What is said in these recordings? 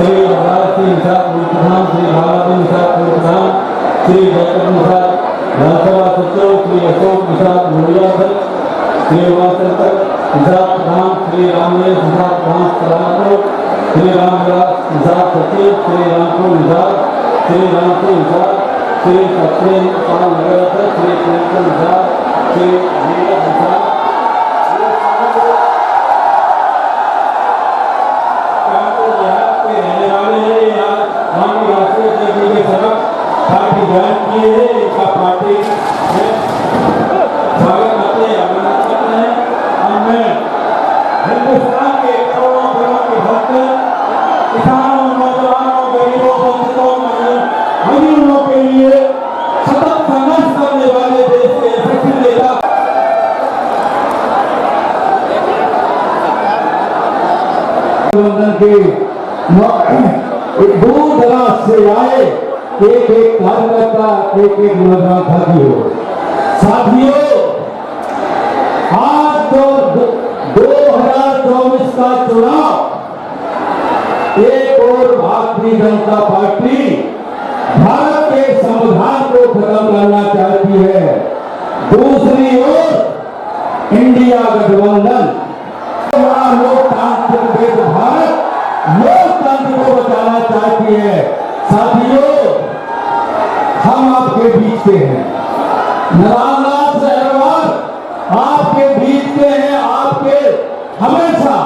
श्री राज सिंह साहब प्रधान, श्री भावनाथ साहब प्रधान, श्री जयकर प्रसाद विधानसभा सचिव, श्री अशोक प्रसाद मोरिया, श्री उमाशंकर प्रसाद प्रधान, श्री रामदेव प्रसाद प्रधान सलामपुर, श्री रामदास प्रसाद सचिव, श्री रामपुर प्रसाद, श्री रामपुर प्रसाद, श्री सत्येन पाल नगर, श्री प्रेमचंद प्रसाद, श्री नीरज प्रसाद, पार्टी ज्वाइन किए हैं, इनका पार्टी स्वागत करते हैं, अभिनंदन करते हैं। और मैं हिंदुस्तान के करोड़ों करोड़ के भक्त किसानों, नौजवानों, गरीबों, वंचितों, मजदूरों के लिए सतत संघर्ष करने वाले देश के यशस्वी नेता के दूर दराज से आए एक एक कार्यकर्ता, एक एक नौजवान साथी हो। साथियों, आज तो 2024 का चुनाव, एक और भारतीय जनता पार्टी भारत के संविधान को खत्म करना चाहती है, दूसरी ओर इंडिया गठबंधन लोकतांत्रिक भारत लोकतंत्र को बचाना चाहती है। साथियों, हम आपके बीच के हैं, नारायणनाथ सहरवाल आपके बीच के हैं, आपके हमेशा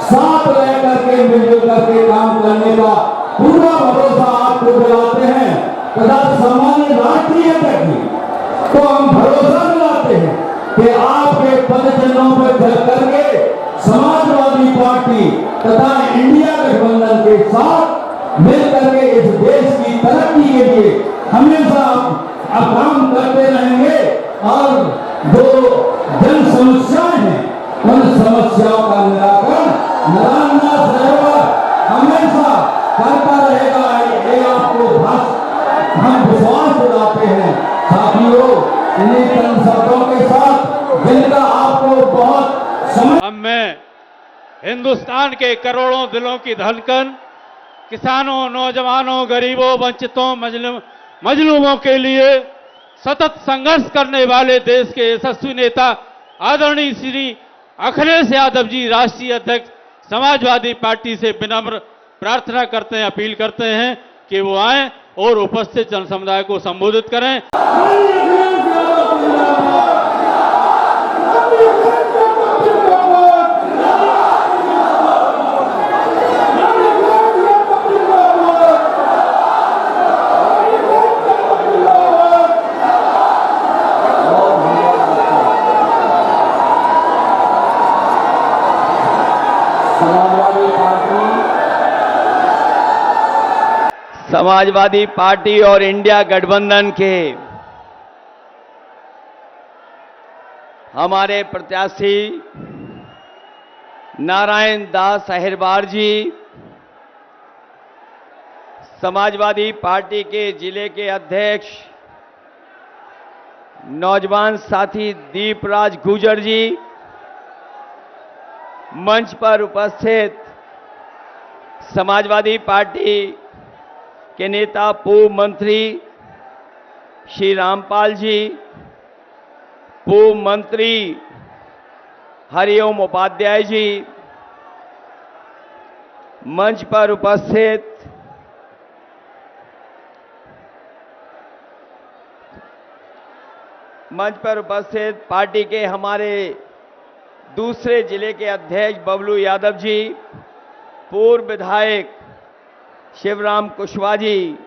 साथ रह करके मिलजुल करके काम करने का पूरा भरोसा आपको दिलाते हैं तथा सामान्य राष्ट्रीय की तो हम भरोसा दिलाते हैं कि आपके पदचिन्हों पर चल करके समाजवादी पार्टी तथा इंडिया गठबंधन के साथ मिलकर के इस देश की तरक्की के लिए हमेशा अब काम करते रहेंगे और जो जन समस्याएं हैं उन समस्याओं का निराकरण नारायणनाथ सहरवाल हमेशा करता रहेगा, ये आपको हम विश्वास दिलाते हैं। साथियों, इन्हीं चंद शब्दों के साथ जिनका आपको बहुत समय अब मैं हिंदुस्तान के करोड़ों दिलों की धड़कन, किसानों, नौजवानों, गरीबों, वंचितों, मजलूमों के लिए सतत संघर्ष करने वाले देश के यशस्वी नेता आदरणीय श्री अखिलेश यादव जी, राष्ट्रीय अध्यक्ष समाजवादी पार्टी से विनम्र प्रार्थना करते हैं, अपील करते हैं कि वो आए और उपस्थित जन समुदाय को संबोधित करें। समाजवादी पार्टी और इंडिया गठबंधन के हमारे प्रत्याशी नारायण दास अहिरवार जी, समाजवादी पार्टी के जिले के अध्यक्ष नौजवान साथी दीपराज गुर्जर जी, मंच पर उपस्थित समाजवादी पार्टी के नेता पूर्व मंत्री श्री रामपाल जी, पूर्व मंत्री हरिओम उपाध्याय जी, मंच पर उपस्थित पार्टी के हमारे दूसरे जिले के अध्यक्ष बबलू यादव जी, पूर्व विधायक शिवराम कुशवाहा जी,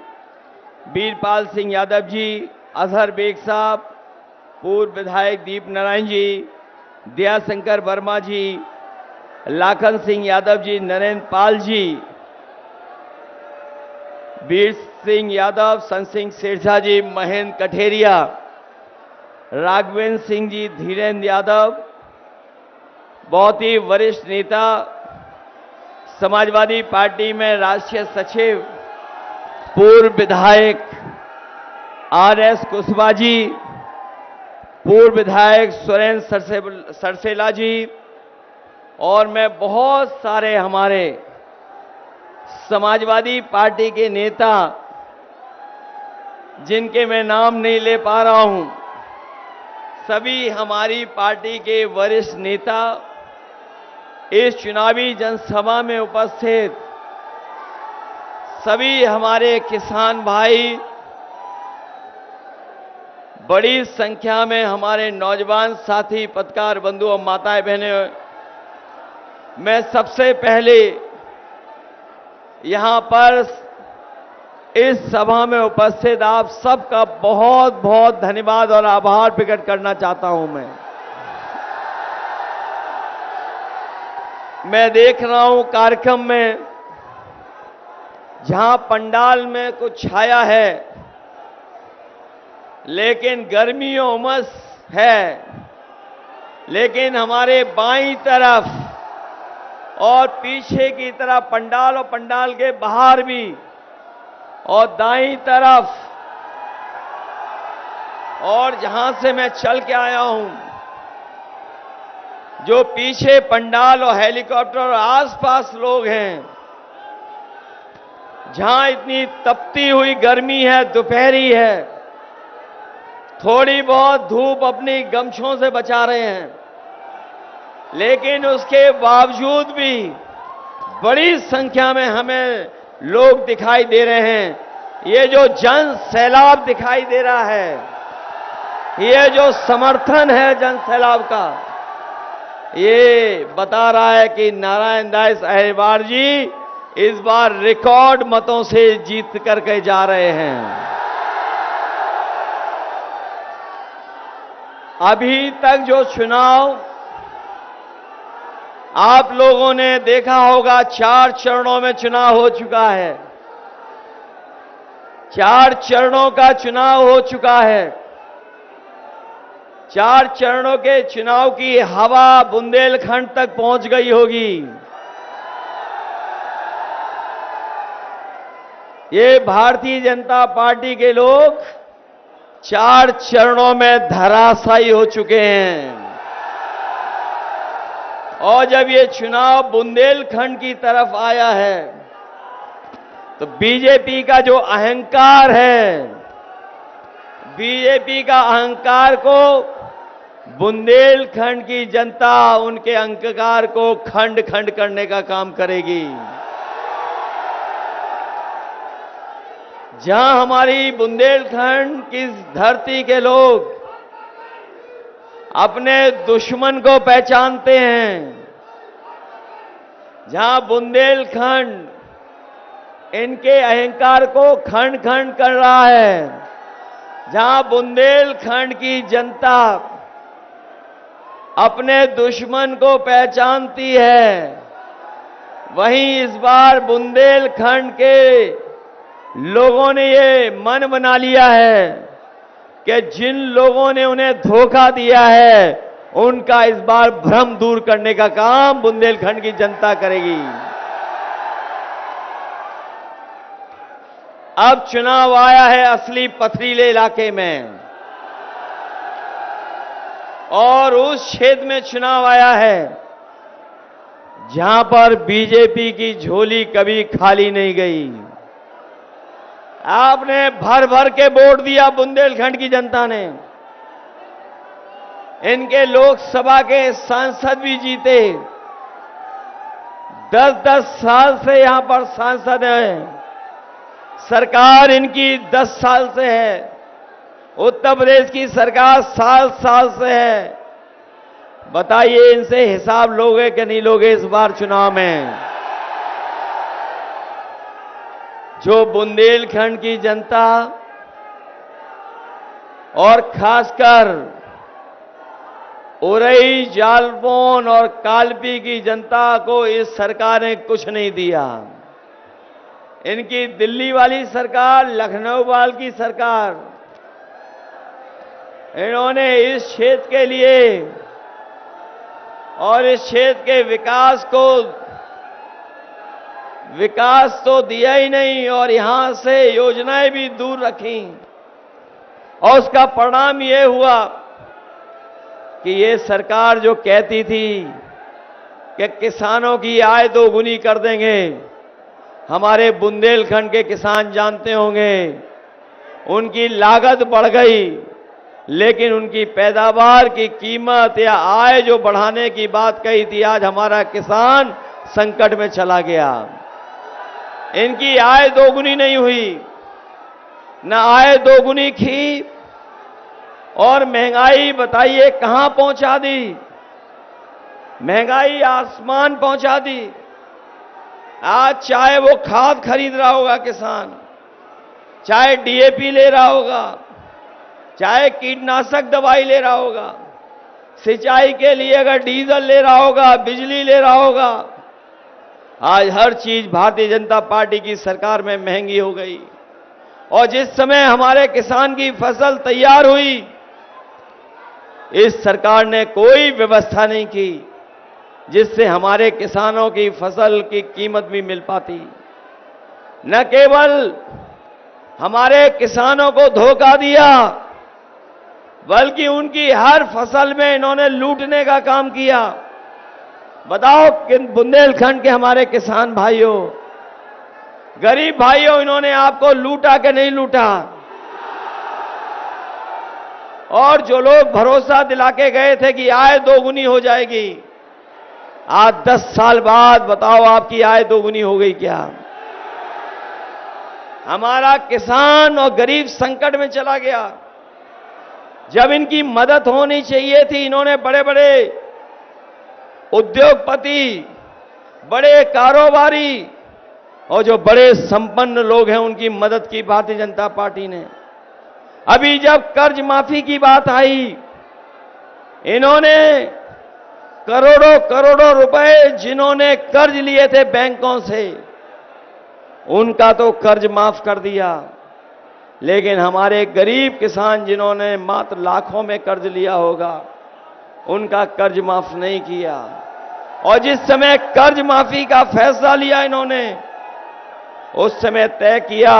वीरपाल सिंह यादव जी, अजहर बेग साहब, पूर्व विधायक दीप नारायण जी, दयाशंकर वर्मा जी, लाखन सिंह यादव जी, नरेंद्र पाल जी, वीर सिंह यादव, सन सिंह सिरसा जी, महेंद्र कठेरिया, राघवेंद्र सिंह जी, धीरेन्द्र यादव, बहुत ही वरिष्ठ नेता, समाजवादी पार्टी में राष्ट्रीय सचिव, पूर्व विधायक आर.एस. कुशवाहा जी, पूर्व विधायक सुरेंद्र सरसेला जी, और मैं बहुत सारे हमारे समाजवादी पार्टी के नेता, जिनके मैं नाम नहीं ले पा रहा हूं, सभी हमारी पार्टी के वरिष्ठ नेता इस चुनावी जनसभा में उपस्थित, सभी हमारे किसान भाई, बड़ी संख्या में हमारे नौजवान साथी, पत्रकार बंधु और माताएं बहनें, मैं सबसे पहले यहां पर इस सभा में उपस्थित आप सबका बहुत बहुत धन्यवाद और आभार प्रकट करना चाहता हूं। मैं देख रहा हूं कार्यक्रम में जहां पंडाल में कुछ छाया है, लेकिन गर्मी और उमस है, लेकिन हमारे बाईं तरफ और पीछे की तरफ पंडाल और पंडाल के बाहर भी और दाईं तरफ और जहां से मैं चल के आया हूं, जो पीछे पंडाल और हेलीकॉप्टर और आसपास लोग हैं, जहां इतनी तपती हुई गर्मी है, दोपहरी है, थोड़ी बहुत धूप अपनी गमछों से बचा रहे हैं, लेकिन उसके बावजूद भी बड़ी संख्या में हमें लोग दिखाई दे रहे हैं। ये जो जन सैलाब दिखाई दे रहा है, ये जो समर्थन है जन सैलाब का, ये बता रहा है कि नारायण दास अहिरवार जी इस बार रिकॉर्ड मतों से जीत करके जा रहे हैं। अभी तक जो चुनाव आप लोगों ने देखा होगा, 4 चरणों में चुनाव हो चुका है। 4 चरणों का चुनाव हो चुका है। 4 चरणों के चुनाव की हवा बुंदेलखंड तक पहुंच गई होगी। ये भारतीय जनता पार्टी के लोग 4 चरणों में धराशायी हो चुके हैं। और जब ये चुनाव बुंदेलखंड की तरफ आया है, तो बीजेपी का जो अहंकार है, बीजेपी का अहंकार को बुंदेलखंड की जनता उनके अहंकार को खंड खंड करने का काम करेगी। जहां हमारी बुंदेलखंड की धरती के लोग अपने दुश्मन को पहचानते हैं, जहां बुंदेलखंड इनके अहंकार को खंड खंड कर रहा है, जहां बुंदेलखंड की जनता अपने दुश्मन को पहचानती है, वहीं इस बार बुंदेलखंड के लोगों ने ये मन बना लिया है कि जिन लोगों ने उन्हें धोखा दिया है, उनका इस बार भ्रम दूर करने का काम बुंदेलखंड की जनता करेगी। अब चुनाव आया है असली पथरीले इलाके में, और उस क्षेत्र में चुनाव आया है जहां पर बीजेपी की झोली कभी खाली नहीं गई। आपने भर भर के वोट दिया बुंदेलखंड की जनता ने। इनके लोकसभा के सांसद भी जीते। 10-10 साल से यहां पर सांसद हैं। सरकार इनकी 10 साल से है। उत्तर प्रदेश की सरकार 7 साल से है। बताइए इनसे हिसाब लोगे कि नहीं लोगे इस बार चुनाव में? जो बुंदेलखंड की जनता और खासकर उरई, जालौन और कालपी की जनता को इस सरकार ने कुछ नहीं दिया। इनकी दिल्ली वाली सरकार, लखनऊ वाली की सरकार, इन्होंने इस क्षेत्र के लिए और इस क्षेत्र के विकास तो दिया ही नहीं, और यहां से योजनाएं भी दूर रखी। और उसका परिणाम ये हुआ कि ये सरकार जो कहती थी कि किसानों की आय दोगुनी कर देंगे, हमारे बुंदेलखंड के किसान जानते होंगे, उनकी लागत बढ़ गई, लेकिन उनकी पैदावार की कीमत या आय जो बढ़ाने की बात कही थी, आज हमारा किसान संकट में चला गया। इनकी आय दोगुनी नहीं हुई, न आय दोगुनी की, और महंगाई बताइए कहां पहुंचा दी। महंगाई आसमान पहुंचा दी। आज चाहे वो खाद खरीद रहा होगा किसान, चाहे डीएपी ले रहा होगा, चाहे कीटनाशक दवाई ले रहा होगा, सिंचाई के लिए अगर डीजल ले रहा होगा, बिजली ले रहा होगा, आज हर चीज भारतीय जनता पार्टी की सरकार में महंगी हो गई। और जिस समय हमारे किसान की फसल तैयार हुई, इस सरकार ने कोई व्यवस्था नहीं की जिससे हमारे किसानों की फसल की कीमत भी मिल पाती। न केवल हमारे किसानों को धोखा दिया, बल्कि उनकी हर फसल में इन्होंने लूटने का काम किया। बताओ कि बुंदेलखंड के हमारे किसान भाइयों, गरीब भाइयों, इन्होंने आपको लूटा कि नहीं लूटा? और जो लोग भरोसा दिला के गए थे कि आय दोगुनी हो जाएगी, आज 10 साल बाद बताओ आपकी आय दोगुनी हो गई क्या? हमारा किसान और गरीब संकट में चला गया। जब इनकी मदद होनी चाहिए थी, इन्होंने बड़े बड़े उद्योगपति, बड़े कारोबारी और जो बड़े संपन्न लोग हैं, उनकी मदद की भारतीय जनता पार्टी ने। अभी जब कर्ज माफी की बात आई, इन्होंने करोड़ों करोड़ों रुपए जिन्होंने कर्ज लिए थे बैंकों से, उनका तो कर्ज माफ कर दिया, लेकिन हमारे गरीब किसान जिन्होंने मात्र लाखों में कर्ज लिया होगा, उनका कर्ज माफ नहीं किया। और जिस समय कर्ज माफी का फैसला लिया इन्होंने, उस समय तय किया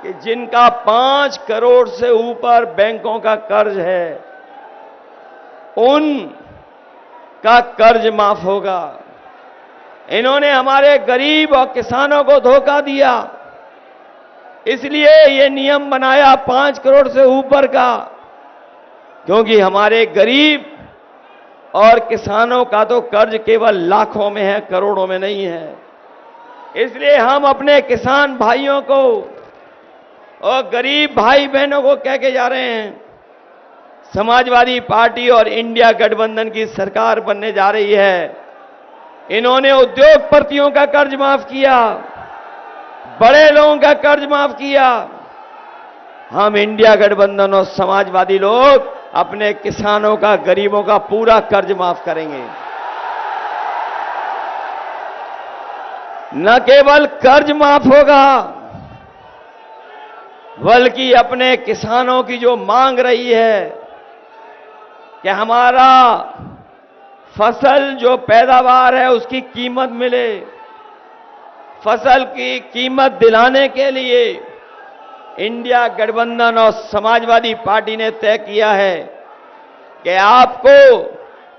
कि जिनका 5 करोड़ से ऊपर बैंकों का कर्ज है, उनका कर्ज माफ होगा। इन्होंने हमारे गरीब और किसानों को धोखा दिया, इसलिए ये नियम बनाया 5 करोड़ से ऊपर का, क्योंकि हमारे गरीब और किसानों का तो कर्ज केवल लाखों में है, करोड़ों में नहीं है। इसलिए हम अपने किसान भाइयों को और गरीब भाई बहनों को कह के जा रहे हैं, समाजवादी पार्टी और इंडिया गठबंधन की सरकार बनने जा रही है। इन्होंने उद्योगपतियों का कर्ज माफ किया, बड़े लोगों का कर्ज माफ किया। हम इंडिया गठबंधन और समाजवादी लोग अपने किसानों का, गरीबों का पूरा कर्ज माफ करेंगे। न केवल कर्ज माफ होगा, बल्कि अपने किसानों की जो मांग रही है कि हमारा फसल जो पैदावार है उसकी कीमत मिले, फसल की कीमत दिलाने के लिए इंडिया गठबंधन और समाजवादी पार्टी ने तय किया है कि आपको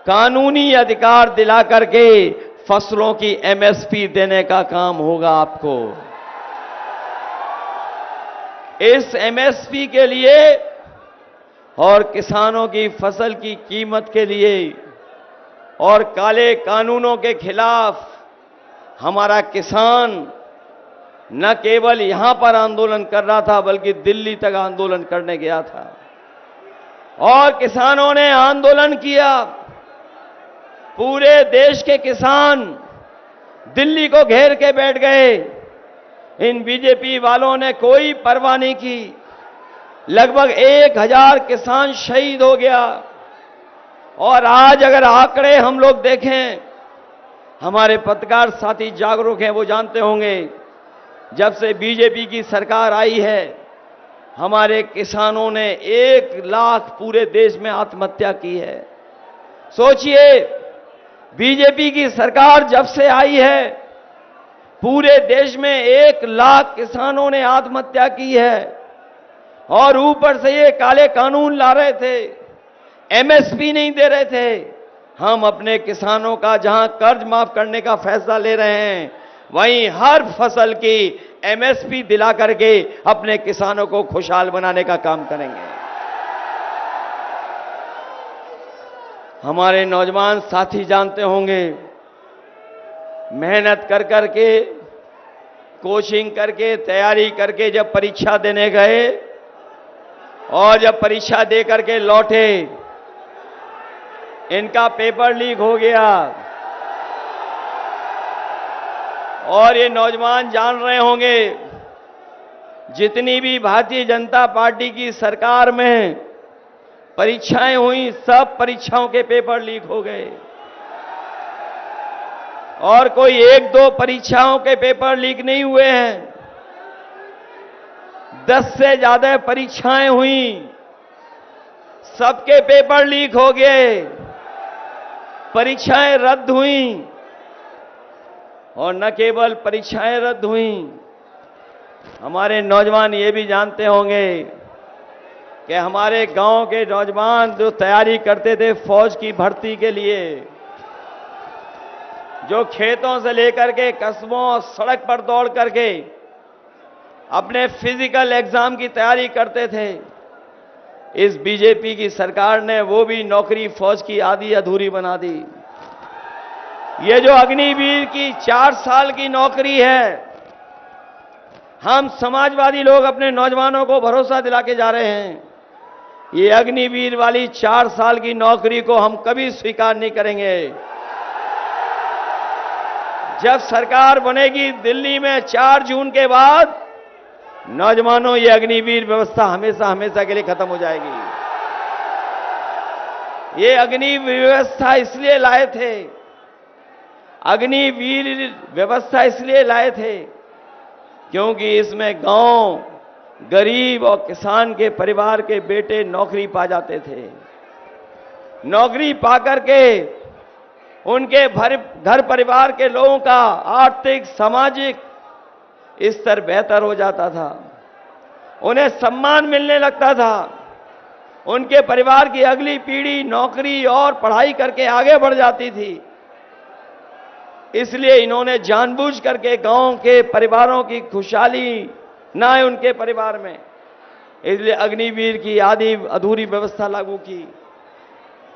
कानूनी अधिकार दिला करके फसलों की एमएसपी देने का काम होगा। आपको इस एमएसपी के लिए और किसानों की फसल की कीमत के लिए और काले कानूनों के खिलाफ हमारा किसान न केवल यहां पर आंदोलन कर रहा था, बल्कि दिल्ली तक आंदोलन करने गया था। और किसानों ने आंदोलन किया, पूरे देश के किसान दिल्ली को घेर के बैठ गए। इन बीजेपी वालों ने कोई परवाह नहीं की। लगभग 1000 किसान शहीद हो गया। और आज अगर आंकड़े हम लोग देखें, हमारे पत्रकार साथी जागरूक हैं, वो जानते होंगे, जब से बीजेपी की सरकार आई है, हमारे किसानों ने 1 लाख पूरे देश में आत्महत्या की है। सोचिए, बीजेपी की सरकार जब से आई है, पूरे देश में 1 लाख किसानों ने आत्महत्या की है। और ऊपर से ये काले कानून ला रहे थे, एमएसपी नहीं दे रहे थे। हम अपने किसानों का जहां कर्ज माफ करने का फैसला ले रहे हैं, वहीं हर फसल की एमएसपी दिला करके अपने किसानों को खुशहाल बनाने का काम करेंगे। हमारे नौजवान साथी जानते होंगे, मेहनत कर करके, कोचिंग करके, तैयारी करके जब परीक्षा देने गए और जब परीक्षा दे करके लौटे, इनका पेपर लीक हो गया। और ये नौजवान जान रहे होंगे, जितनी भी भारतीय जनता पार्टी की सरकार में परीक्षाएं हुई, सब परीक्षाओं के पेपर लीक हो गए। और कोई एक दो परीक्षाओं के पेपर लीक नहीं हुए हैं, 10 से ज्यादा परीक्षाएं हुई, सबके पेपर लीक हो गए, परीक्षाएं रद्द हुई। और न केवल परीक्षाएं रद्द हुई, हमारे नौजवान ये भी जानते होंगे कि हमारे गांव के नौजवान जो तैयारी करते थे फौज की भर्ती के लिए, जो खेतों से लेकर के कस्बों और सड़क पर दौड़ करके अपने फिजिकल एग्जाम की तैयारी करते थे, इस बीजेपी की सरकार ने वो भी नौकरी फौज की आधी अधूरी बना दी। ये जो अग्निवीर की 4 साल की नौकरी है, हम समाजवादी लोग अपने नौजवानों को भरोसा दिला के जा रहे हैं, ये अग्निवीर वाली 4 साल की नौकरी को हम कभी स्वीकार नहीं करेंगे। जब सरकार बनेगी दिल्ली में 4 जून के बाद, नौजवानों, ये अग्निवीर व्यवस्था हमेशा हमेशा के लिए खत्म हो जाएगी। ये अग्निवीर व्यवस्था इसलिए लाए थे, अग्निवीर व्यवस्था इसलिए लाए थे क्योंकि इसमें गांव, गरीब और किसान के परिवार के बेटे नौकरी पा जाते थे। नौकरी पा करके उनके घर परिवार के लोगों का आर्थिक, सामाजिक स्तर बेहतर हो जाता था, उन्हें सम्मान मिलने लगता था, उनके परिवार की अगली पीढ़ी नौकरी और पढ़ाई करके आगे बढ़ जाती थी। इसलिए इन्होंने जानबूझ करके गांव के परिवारों की खुशहाली ना आए उनके परिवार में, इसलिए अग्निवीर की आधी अधूरी व्यवस्था लागू की।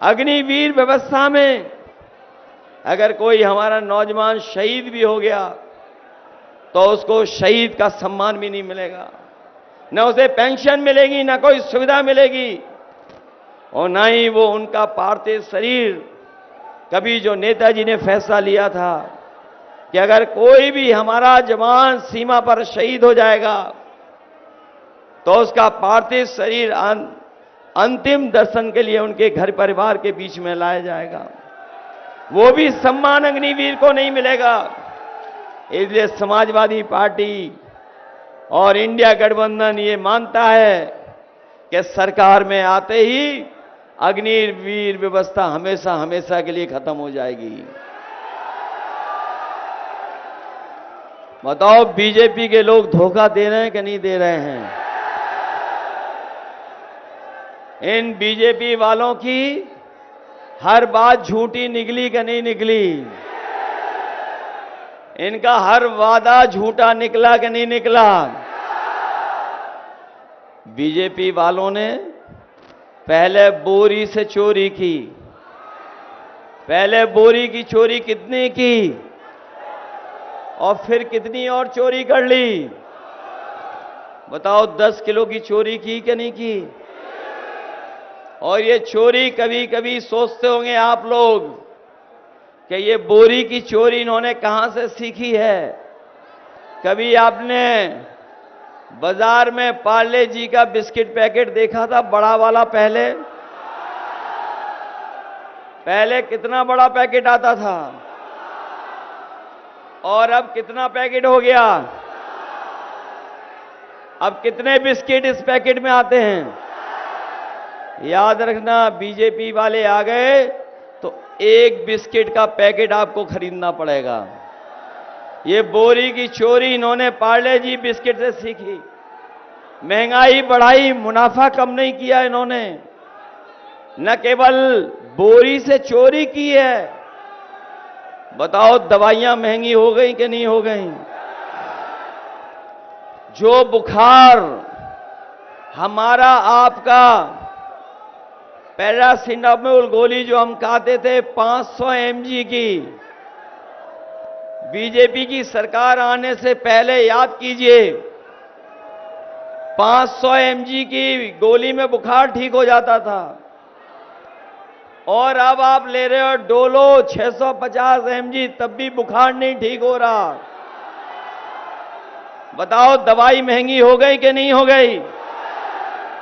अग्निवीर व्यवस्था में अगर कोई हमारा नौजवान शहीद भी हो गया तो उसको शहीद का सम्मान भी नहीं मिलेगा, न उसे पेंशन मिलेगी, न कोई सुविधा मिलेगी, और न ही वो उनका पार्थिव शरीर, कभी जो नेताजी ने फैसला लिया था कि अगर कोई भी हमारा जवान सीमा पर शहीद हो जाएगा तो उसका पार्थिव शरीर अंतिम दर्शन के लिए उनके घर परिवार के बीच में लाया जाएगा, वो भी सम्मान अग्निवीर को नहीं मिलेगा। इसलिए समाजवादी पार्टी और इंडिया गठबंधन ये मानता है कि सरकार में आते ही अग्निवीर व्यवस्था हमेशा हमेशा के लिए खत्म हो जाएगी। बताओ, बीजेपी के लोग धोखा दे रहे हैं कि नहीं दे रहे हैं? इन बीजेपी वालों की हर बात झूठी निकली कि नहीं निकली? इनका हर वादा झूठा निकला कि नहीं निकला? बीजेपी वालों ने पहले बोरी से चोरी की। पहले बोरी की चोरी कितनी की और फिर कितनी और चोरी कर ली? बताओ, 10 किलो की चोरी की कि नहीं की? और ये चोरी कभी कभी सोचते होंगे आप लोग कि ये बोरी की चोरी इन्होंने कहां से सीखी है। कभी आपने बाजार में पार्ले जी का बिस्किट पैकेट देखा था, बड़ा वाला? पहले कितना बड़ा पैकेट आता था और अब कितना पैकेट हो गया? अब कितने बिस्किट इस पैकेट में आते हैं? याद रखना, बीजेपी वाले आ गए तो एक बिस्किट का पैकेट आपको खरीदना पड़ेगा। ये बोरी की चोरी इन्होंने पार्ले जी बिस्किट से सीखी। महंगाई बढ़ाई, मुनाफा कम नहीं किया इन्होंने। न केवल बोरी से चोरी की है, बताओ दवाइयां महंगी हो गई कि नहीं हो गई? जो बुखार हमारा आपका पैरासिटामोल गोली जो हम खाते थे 500 mg की, बीजेपी की सरकार आने से पहले याद कीजिए 500 mg की गोली में बुखार ठीक हो जाता था, और अब आप ले रहे हो डोलो 650 mg, तब भी बुखार नहीं ठीक हो रहा। बताओ दवाई महंगी हो गई कि नहीं हो गई?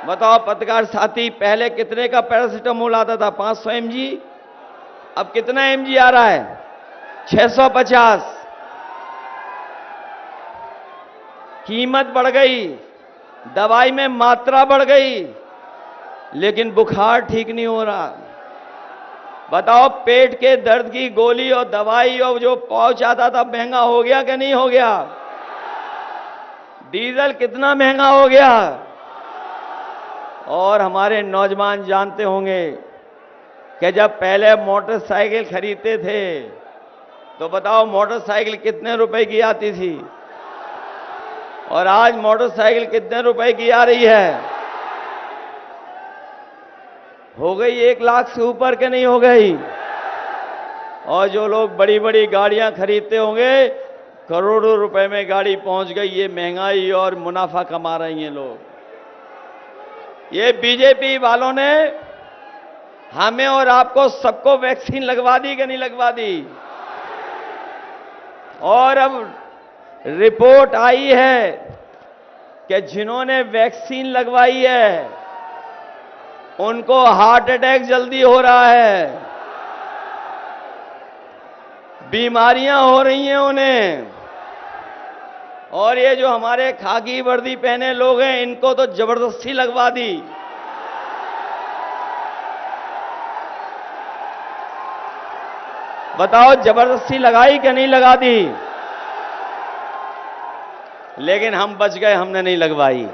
बताओ पत्रकार साथी, पहले कितने का पैरासिटामोल आता था? 500 mg। अब कितना mg आ रहा है? 650। कीमत बढ़ गई, दवाई में मात्रा बढ़ गई, लेकिन बुखार ठीक नहीं हो रहा। बताओ पेट के दर्द की गोली और दवाई और जो पाउच आता था महंगा हो गया कि नहीं हो गया? डीजल कितना महंगा हो गया? और हमारे नौजवान जानते होंगे कि जब पहले मोटरसाइकिल खरीदते थे तो बताओ मोटरसाइकिल कितने रुपए की आती थी, और आज मोटरसाइकिल कितने रुपए की आ रही है? हो गई 1 लाख से ऊपर के नहीं हो गई? और जो लोग बड़ी बड़ी गाड़ियां खरीदते होंगे, करोड़ों रुपए में गाड़ी पहुंच गई। ये महंगाई और मुनाफा कमा रही हैं लोग। ये बीजेपी वालों ने हमें और आपको सबको वैक्सीन लगवा दी कि नहीं लगवा दी? और अब रिपोर्ट आई है कि जिन्होंने वैक्सीन लगवाई है उनको हार्ट अटैक जल्दी हो रहा है, बीमारियां हो रही हैं उन्हें। और ये जो हमारे खाकी वर्दी पहने लोग हैं, इनको तो जबरदस्ती लगवा दी। बताओ जबरदस्ती लगाई कि नहीं लगा दी? लेकिन हम बच गए, हमने नहीं लगवाई।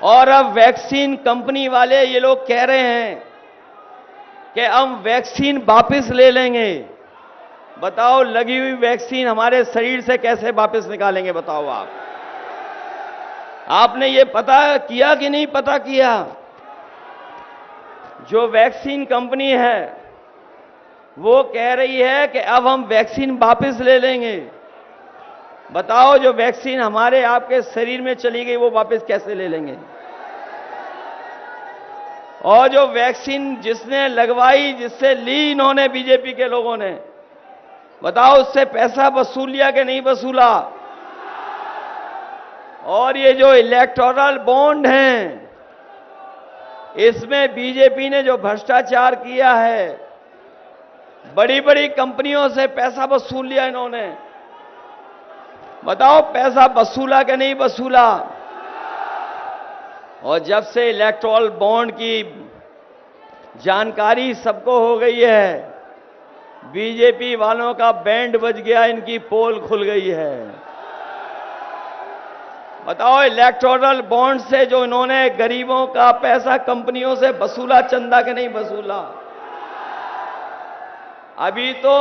और अब वैक्सीन कंपनी वाले ये लोग कह रहे हैं कि हम वैक्सीन वापस ले लेंगे। बताओ लगी हुई वैक्सीन हमारे शरीर से कैसे वापस निकालेंगे? बताओ आप। आपने ये पता किया कि नहीं पता किया? जो वैक्सीन कंपनी है वो कह रही है कि अब हम वैक्सीन वापस ले लेंगे। बताओ जो वैक्सीन हमारे आपके शरीर में चली गई वो वापस कैसे ले लेंगे? और जो वैक्सीन जिसने लगवाई, जिससे ली इन्होंने बीजेपी के लोगों ने, बताओ उससे पैसा वसूल लिया कि नहीं वसूला? और ये जो इलेक्टोरल बॉन्ड हैं, इसमें बीजेपी ने जो भ्रष्टाचार किया है, बड़ी बड़ी कंपनियों से पैसा वसूल लिया इन्होंने। बताओ पैसा वसूला कि नहीं वसूला? और जब से इलेक्टोरल बॉन्ड की जानकारी सबको हो गई है, बीजेपी वालों का बैंड बज गया, इनकी पोल खुल गई है। बताओ इलेक्टोरल बॉन्ड से जो इन्होंने गरीबों का पैसा कंपनियों से वसूला, चंदा के नहीं वसूला। अभी तो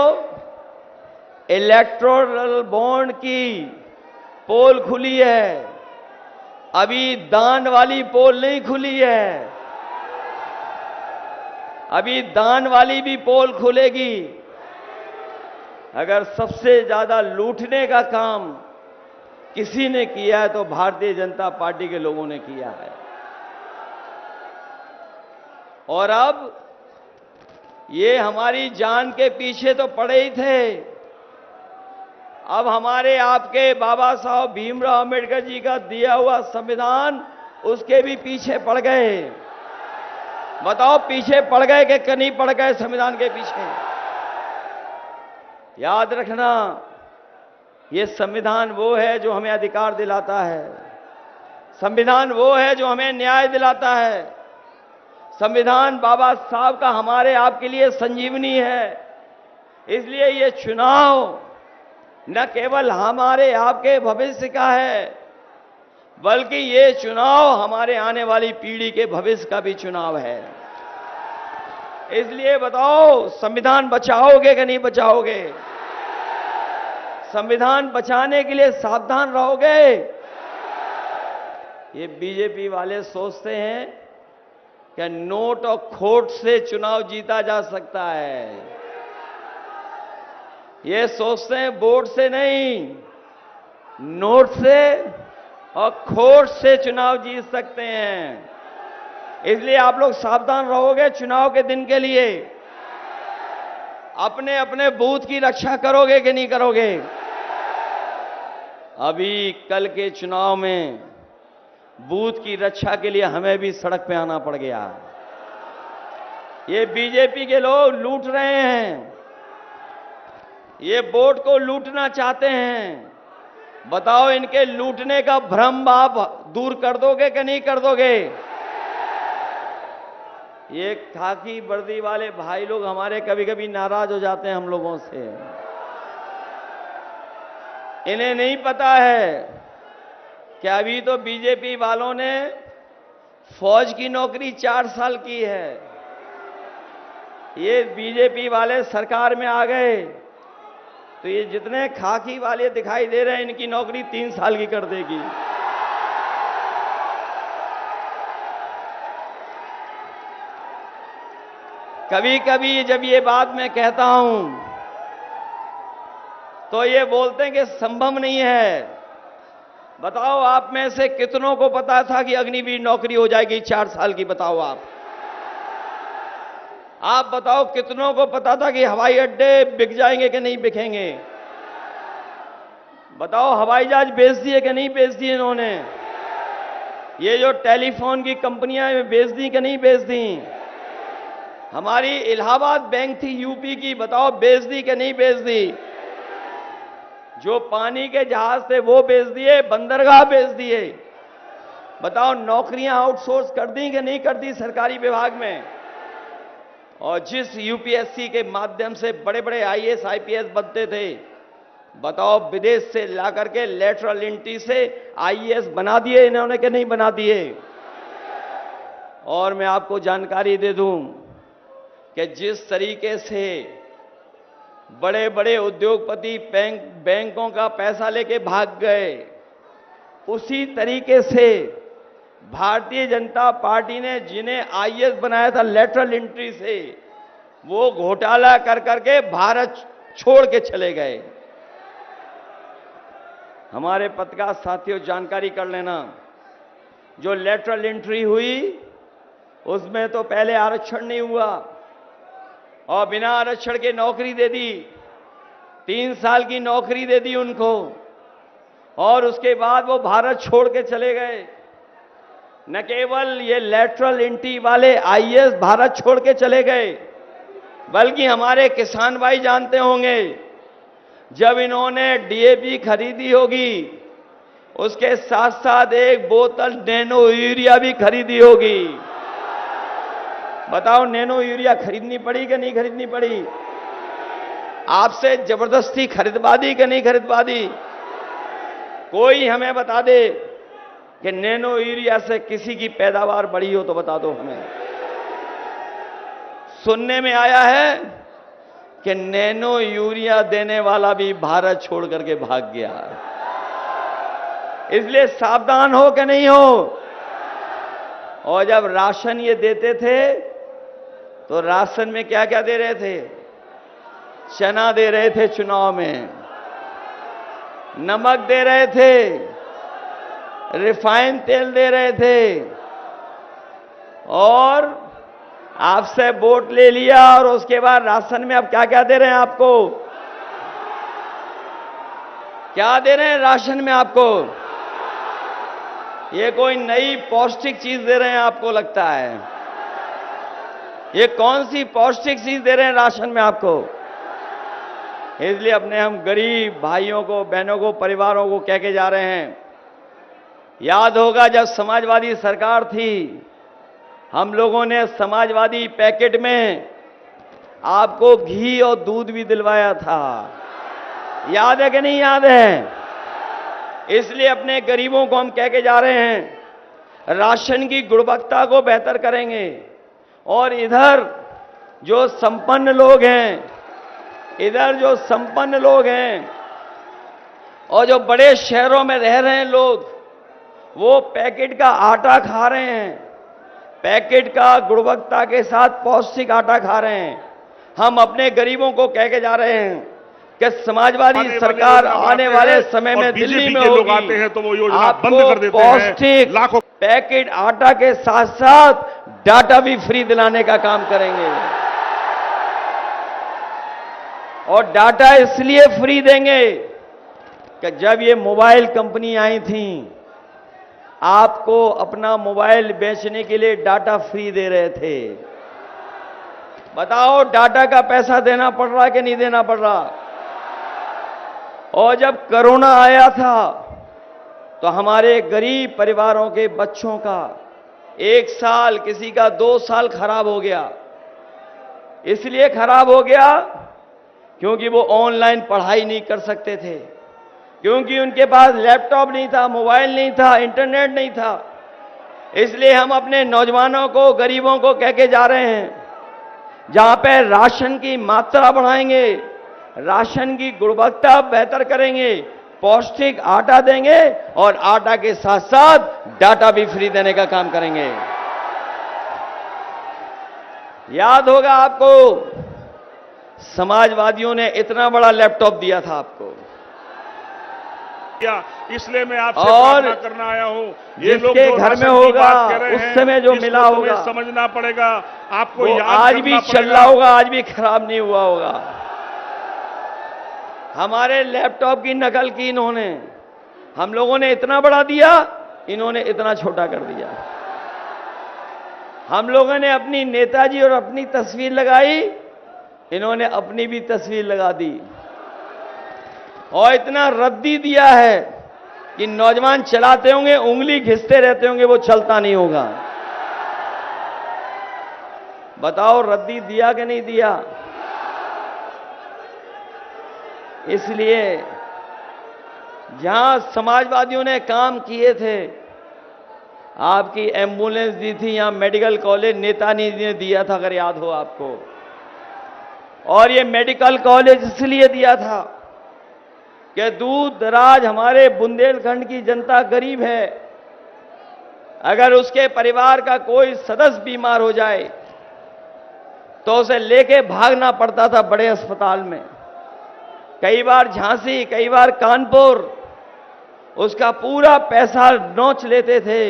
इलेक्टोरल बॉन्ड की पोल खुली है, अभी दान वाली पोल नहीं खुली है। अभी दान वाली भी पोल खुलेगी। अगर सबसे ज्यादा लूटने का काम किसी ने किया है तो भारतीय जनता पार्टी के लोगों ने किया है। और अब ये हमारी जान के पीछे तो पड़े ही थे, अब हमारे आपके बाबा साहब भीमराव अंबेडकर जी का दिया हुआ संविधान उसके भी पीछे पड़ गए। बताओ पीछे पड़ गए कि नहीं पड़ गए संविधान के पीछे? याद रखना, ये संविधान वो है जो हमें अधिकार दिलाता है, संविधान वो है जो हमें न्याय दिलाता है, संविधान बाबा साहब का हमारे आपके लिए संजीवनी है। इसलिए ये चुनाव न केवल हमारे आपके भविष्य का है, बल्कि ये चुनाव हमारे आने वाली पीढ़ी के भविष्य का भी चुनाव है। इसलिए बताओ, संविधान बचाओगे कि नहीं बचाओगे? संविधान बचाने के लिए सावधान रहोगे? ये बीजेपी वाले सोचते हैं कि नोट और खोट से चुनाव जीता जा सकता है। ये सोचते हैं वोट से नहीं, नोट से और खोट से चुनाव जीत सकते हैं। इसलिए आप लोग सावधान रहोगे चुनाव के दिन के लिए। अपने अपने बूथ की रक्षा करोगे कि नहीं करोगे? अभी कल के चुनाव में बूथ की रक्षा के लिए हमें भी सड़क पे आना पड़ गया। ये बीजेपी के लोग लूट रहे हैं, ये वोट को लूटना चाहते हैं। बताओ, इनके लूटने का भ्रम आप दूर कर दोगे कि नहीं कर दोगे? ये खाकी वर्दी वाले भाई लोग हमारे कभी कभी नाराज हो जाते हैं हम लोगों से। इन्हें नहीं पता है कि अभी तो बीजेपी वालों ने फौज की नौकरी 4 साल की है। ये बीजेपी वाले सरकार में आ गए तो ये जितने खाकी वाले दिखाई दे रहे हैं, इनकी नौकरी 3 साल की कर देगी। कभी कभी जब ये बात मैं कहता हूं तो ये बोलते हैं कि संभव नहीं है। बताओ, आप में से कितनों को पता था कि अग्निवीर नौकरी हो जाएगी 4 साल की? बताओ आप बताओ, कितनों को पता था कि हवाई अड्डे बिक जाएंगे कि नहीं बिकेंगे? बताओ, हवाई जहाज बेच दिए कि नहीं बेच दिए इन्होंने? ये जो टेलीफोन की कंपनियां बेच दी कि नहीं बेच दी? हमारी इलाहाबाद बैंक थी यूपी की, बताओ बेच दी कि नहीं बेच दी? जो पानी के जहाज थे वो बेच दिए, बंदरगाह बेच दिए। बताओ, नौकरियां आउटसोर्स कर दी कि नहीं कर दी सरकारी विभाग में? और जिस यूपीएससी के माध्यम से बड़े बड़े आईएएस आईपीएस बनते थे, बताओ विदेश से ला करके लेटरल एंट्री से आईएएस बना दिए इन्होंने कि नहीं बना दिए? और मैं आपको जानकारी दे दूं कि जिस तरीके से बड़े बड़े उद्योगपति बैंकों का पैसा लेके भाग गए, उसी तरीके से भारतीय जनता पार्टी ने जिन्हें आईएएस बनाया था लेटरल एंट्री से, वो घोटाला कर करके भारत छोड़ के चले गए। हमारे पत्रकार साथियों, जानकारी कर लेना, जो लेटरल एंट्री हुई उसमें तो पहले आरक्षण नहीं हुआ और बिना आरक्षण के नौकरी दे दी, 3 साल की नौकरी दे दी उनको, और उसके बाद वो भारत छोड़ के चले गए। न केवल ये लेटरल एंट्री वाले आईएएस भारत छोड़ के चले गए, बल्कि हमारे किसान भाई जानते होंगे, जब इन्होंने डीएपी खरीदी होगी, उसके साथ साथ एक बोतल नैनो यूरिया भी खरीदी होगी। बताओ, नैनो यूरिया खरीदनी पड़ी कि नहीं खरीदनी पड़ी? आपसे जबरदस्ती खरीदवा दी कि नहीं खरीदवा दी? कोई हमें बता दे कि नैनो यूरिया से किसी की पैदावार बढ़ी हो तो बता दो हमें। सुनने में आया है कि नैनो यूरिया देने वाला भी भारत छोड़ करके भाग गया। इसलिए सावधान हो कि नहीं हो? और जब राशन ये देते थे तो राशन में क्या क्या दे रहे थे? चना दे रहे थे, चुनाव में नमक दे रहे थे, रिफाइंड तेल दे रहे थे, और आपसे वोट ले लिया और उसके बाद राशन में अब क्या क्या दे रहे हैं आपको? क्या दे रहे हैं राशन में आपको? ये कोई नई पौष्टिक चीज दे रहे हैं आपको लगता है? ये कौन सी पौष्टिक चीज दे रहे हैं राशन में आपको? इसलिए अपने हम गरीब भाइयों को, बहनों को, परिवारों को कह के जा रहे हैं, याद होगा जब समाजवादी सरकार थी, हम लोगों ने समाजवादी पैकेट में आपको घी और दूध भी दिलवाया था। याद है कि नहीं याद है? इसलिए अपने गरीबों को हम कह के जा रहे हैं, राशन की गुणवत्ता को बेहतर करेंगे और इधर जो संपन्न लोग हैं, इधर जो संपन्न लोग हैं और जो बड़े शहरों में रह रहे हैं लोग, वो पैकेट का आटा खा रहे हैं, पैकेट का गुणवत्ता के साथ पौष्टिक आटा खा रहे हैं। हम अपने गरीबों को कह के जा रहे हैं कि समाजवादी सरकार आने वाले समय में दिल्ली में लोग आते हैं तो वो योजना बंद कर देते हैं। पौष्टिक लाखों पैकेट आटा के साथ साथ डाटा भी फ्री दिलाने का काम करेंगे। और डाटा इसलिए फ्री देंगे कि जब ये मोबाइल कंपनी आई थी, आपको अपना मोबाइल बेचने के लिए डाटा फ्री दे रहे थे। बताओ, डाटा का पैसा देना पड़ रहा कि नहीं देना पड़ रहा? और जब कोरोना आया था तो हमारे गरीब परिवारों के बच्चों का 1 साल, किसी का 2 साल खराब हो गया। इसलिए खराब हो गया क्योंकि वो ऑनलाइन पढ़ाई नहीं कर सकते थे, क्योंकि उनके पास लैपटॉप नहीं था, मोबाइल नहीं था, इंटरनेट नहीं था। इसलिए हम अपने नौजवानों को, गरीबों को कह के जा रहे हैं, जहां पे राशन की मात्रा बढ़ाएंगे, राशन की गुणवत्ता बेहतर करेंगे, पौष्टिक आटा देंगे और आटा के साथ साथ डाटा भी फ्री देने का काम करेंगे। याद होगा आपको, समाजवादियों ने इतना बड़ा लैपटॉप दिया था आपको, इसलिए मैं आपसे और प्रार्थना करना आया हूं। ये लोग जिसके जो घर में राशन की होगा बात कर रहे उस हैं, समय जो इसको मिला तुम्हें होगा, समझना पड़ेगा, आपको वो याद आज करना भी चल पड़ेगा। रहा होगा, आज भी खराब नहीं हुआ होगा। हमारे लैपटॉप की नकल की इन्होंने, हम लोगों ने इतना बड़ा दिया, इन्होंने इतना छोटा कर दिया। हम लोगों ने अपनी नेताजी और अपनी तस्वीर लगाई, इन्होंने अपनी भी तस्वीर लगा दी। और इतना रद्दी दिया है कि नौजवान चलाते होंगे, उंगली घिसते रहते होंगे, वो चलता नहीं होगा। बताओ, रद्दी दिया कि नहीं दिया? इसलिए जहां समाजवादियों ने काम किए थे, आपकी एम्बुलेंस दी थी, यहां मेडिकल कॉलेज नेताजी ने दिया था, अगर याद हो आपको। और ये मेडिकल कॉलेज इसलिए दिया था कि दूर दराज हमारे बुंदेलखंड की जनता गरीब है, अगर उसके परिवार का कोई सदस्य बीमार हो जाए तो उसे लेके भागना पड़ता था बड़े अस्पताल में, कई बार झांसी, कई बार कानपुर, उसका पूरा पैसा नोच लेते थे।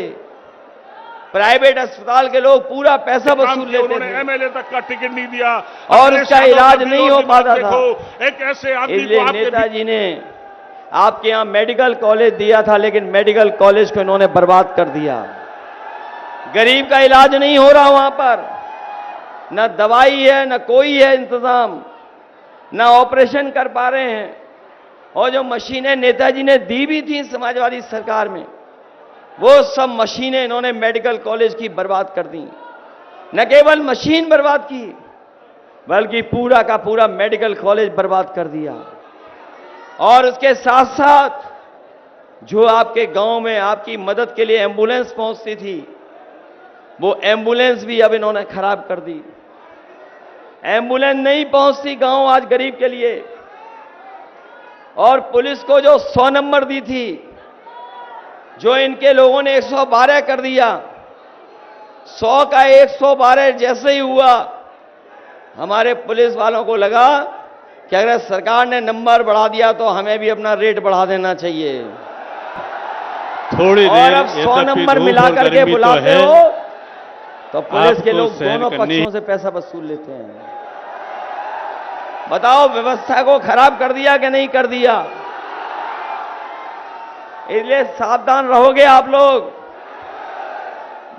प्राइवेट अस्पताल के लोग पूरा पैसा वसूल लेते थे, एमएलए तक का टिकट नहीं दिया और उसका इलाज नहीं हो पाता था। एक ऐसे आदमी को इसलिए आपके नेताजी ने आपके यहां मेडिकल कॉलेज दिया था, लेकिन मेडिकल कॉलेज को इन्होंने बर्बाद कर दिया। गरीब का इलाज नहीं हो रहा वहां पर, न दवाई है, न कोई है इंतजाम, न ऑपरेशन कर पा रहे हैं। और जो मशीनें नेताजी ने दी भी थी समाजवादी सरकार में, वो सब मशीनें इन्होंने मेडिकल कॉलेज की बर्बाद कर दी। न केवल मशीन बर्बाद की, बल्कि पूरा का पूरा मेडिकल कॉलेज बर्बाद कर दिया। और उसके साथ साथ जो आपके गांव में आपकी मदद के लिए एम्बुलेंस पहुंचती थी, वो एम्बुलेंस भी अब इन्होंने खराब कर दी। एम्बुलेंस नहीं पहुंचती गांव आज गरीब के लिए। और पुलिस को जो 100 नंबर दी थी, जो इनके लोगों ने 112 कर दिया, 100 का 112 जैसे ही हुआ, हमारे पुलिस वालों को लगा कि अगर सरकार ने नंबर बढ़ा दिया तो हमें भी अपना रेट बढ़ा देना चाहिए। थोड़ी और देर अब 100 नंबर मिला करके बुलाते हो तो पुलिस के लोग दोनों पक्षों से पैसा वसूल लेते हैं। बताओ, व्यवस्था को खराब कर दिया कि नहीं कर दिया? इसलिए सावधान रहोगे आप लोग।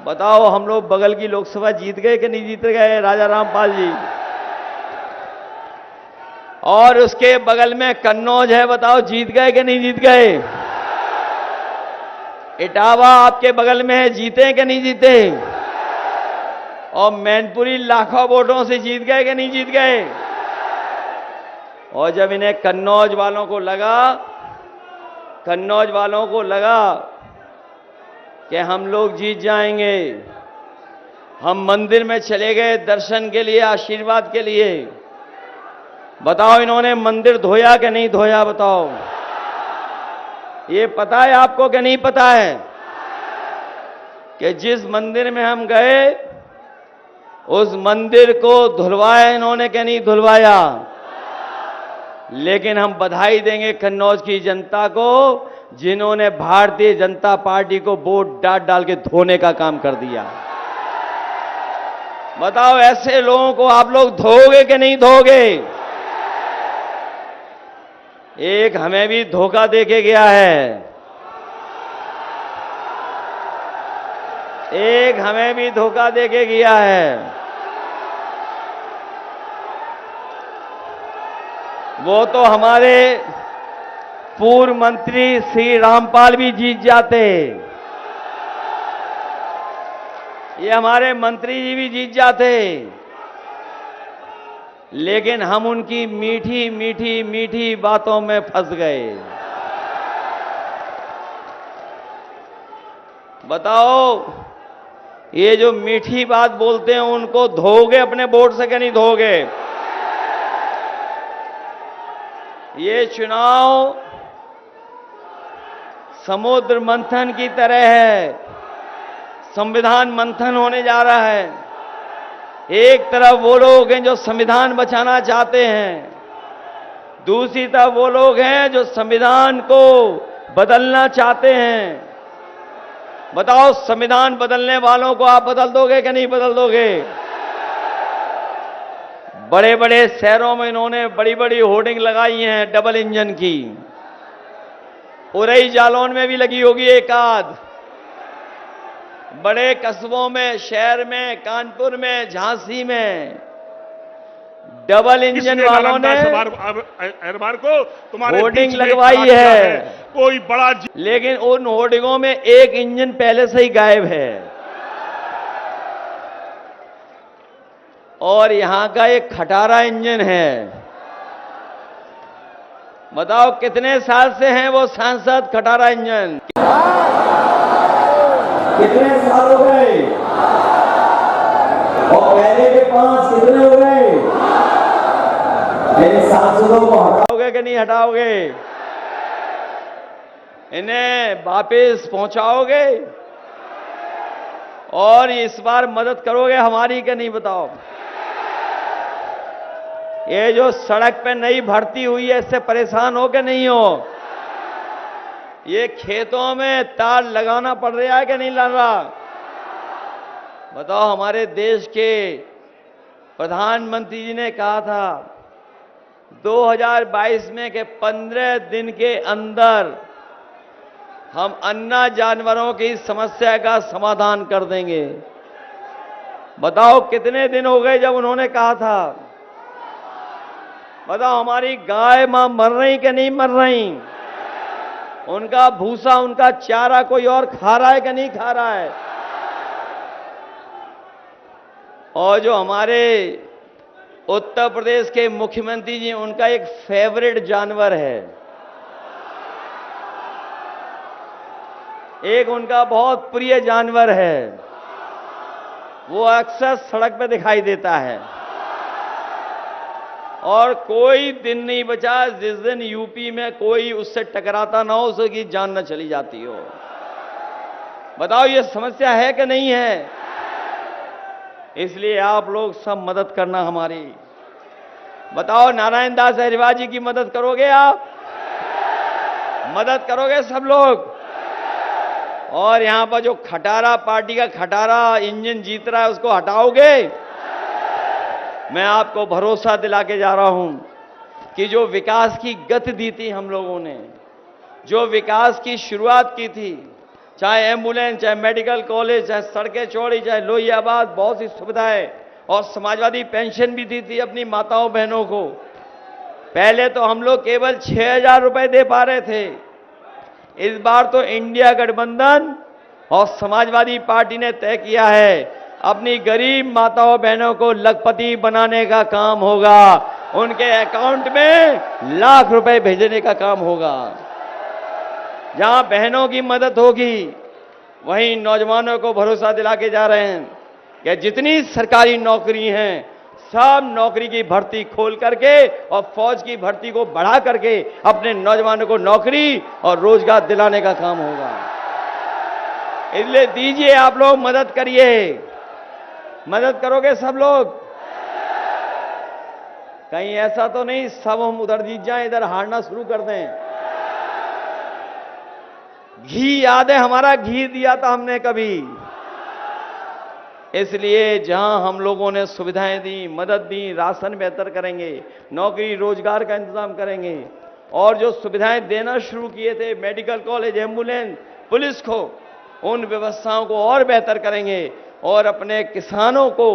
बताओ, हम लोग बगल की लोकसभा जीत गए कि नहीं जीत गए, राजा रामपाल जी? और उसके बगल में कन्नौज है, बताओ जीत गए कि नहीं जीत गए? इटावा आपके बगल में है, जीते कि नहीं जीते? और मैनपुरी लाखों वोटों से जीत गए कि नहीं जीत गए? और जब इन्हें कन्नौज वालों को लगा कि हम लोग जीत जाएंगे, हम मंदिर में चले गए दर्शन के लिए, आशीर्वाद के लिए। बताओ इन्होंने मंदिर धोया कि नहीं धोया? बताओ, ये पता है आपको कि नहीं पता है कि जिस मंदिर में हम गए उस मंदिर को धुलवाया इन्होंने कि नहीं धुलवाया? लेकिन हम बधाई देंगे कन्नौज की जनता को, जिन्होंने भारतीय जनता पार्टी को वोट डाल डाल के धोने का काम कर दिया। बताओ ऐसे लोगों को आप लोग धोगे कि नहीं धोगे? एक हमें भी धोखा देके गया है, एक हमें भी धोखा देके गया है। वो तो हमारे पूर्व मंत्री श्री रामपाल भी जीत जाते, ये हमारे मंत्री जी भी जीत जाते, लेकिन हम उनकी मीठी मीठी मीठी बातों में फंस गए। बताओ ये जो मीठी बात बोलते हैं उनको धोगे अपने वोट से कि नहीं धोगे? ये चुनाव समुद्र मंथन की तरह है, संविधान मंथन होने जा रहा है। एक तरफ वो लोग हैं जो संविधान बचाना चाहते हैं, दूसरी तरफ वो लोग हैं जो संविधान को बदलना चाहते हैं। बताओ संविधान बदलने वालों को आप बदल दोगे कि नहीं बदल दोगे? बड़े बड़े शहरों में इन्होंने बड़ी बड़ी होर्डिंग लगाई हैं डबल इंजन की, उरई जालौन में भी लगी होगी एक आध, बड़े कस्बों में, शहर में, कानपुर में, झांसी में डबल इंजन वालों ने को तुम्हारे होर्डिंग लगवाई है। कोई बड़ा लेकिन उन होर्डिंगों में एक इंजन पहले से ही गायब है, और यहां का एक खटारा इंजन है। बताओ कितने साल से हैं वो सांसद खटारा इंजन? कितने साल हो गए? और पहले के 5 कितने हो गए? इन सांसदों को हटाओगे कि नहीं हटाओगे? इन्हें वापस पहुंचाओगे और इस बार मदद करोगे हमारी कि नहीं? बताओ ये जो सड़क पे नई भर्ती हुई है इससे परेशान हो कि नहीं हो? ये खेतों में तार लगाना पड़ रहा है कि नहीं लग रहा? बताओ हमारे देश के प्रधानमंत्री जी ने कहा था 2022 में कि 15 दिन के अंदर हम अन्ना जानवरों की समस्या का समाधान कर देंगे। बताओ कितने दिन हो गए जब उन्होंने कहा था? बताओ हमारी गाय मां मर रही कि नहीं मर रही? उनका भूसा, उनका चारा कोई और खा रहा है कि नहीं खा रहा है? और जो हमारे उत्तर प्रदेश के मुख्यमंत्री जी, उनका एक फेवरेट जानवर है, एक उनका बहुत प्रिय जानवर है, वो अक्सर सड़क पे दिखाई देता है। और कोई दिन नहीं बचा जिस दिन यूपी में कोई उससे टकराता ना हो, उसकी जान न चली जाती हो। बताओ ये समस्या है कि नहीं है? इसलिए आप लोग सब मदद करना हमारी। बताओ नारायण दास अहिरवार जी की मदद करोगे आप? मदद करोगे सब लोग? और यहां पर जो खटारा पार्टी का खटारा इंजन जीत रहा है उसको हटाओगे? मैं आपको भरोसा दिला के जा रहा हूं कि जो विकास की गति दी थी हम लोगों ने, जो विकास की शुरुआत की थी, चाहे एम्बुलेंस, चाहे मेडिकल कॉलेज, चाहे सड़कें चौड़ी, चाहे लोहियाबाद, बहुत सी सुविधाएं, और समाजवादी पेंशन भी दी थी अपनी माताओं बहनों को। पहले तो हम लोग केवल 6,000 रुपए दे पा रहे थे, इस बार तो इंडिया गठबंधन और समाजवादी पार्टी ने तय किया है अपनी गरीब माताओं बहनों को लखपति बनाने का काम होगा, उनके अकाउंट में लाख रुपए भेजने का काम होगा। जहां बहनों की मदद होगी वहीं नौजवानों को भरोसा दिला के जा रहे हैं कि जितनी सरकारी नौकरी हैं सब नौकरी की भर्ती खोल करके और फौज की भर्ती को बढ़ा करके अपने नौजवानों को नौकरी और रोजगार दिलाने का काम होगा। इसलिए दीजिए, आप लोग मदद करिए। मदद करोगे सब लोग? कहीं ऐसा तो नहीं सब हम उधर जीत जाएं, इधर हारना शुरू कर दें। घी याद है हमारा, घी दिया था हमने कभी। इसलिए जहां हम लोगों ने सुविधाएं दी, मदद दी, राशन बेहतर करेंगे, नौकरी रोजगार का इंतजाम करेंगे और जो सुविधाएं देना शुरू किए थे, मेडिकल कॉलेज, एम्बुलेंस, पुलिस को, उन व्यवस्थाओं को और बेहतर करेंगे और अपने किसानों को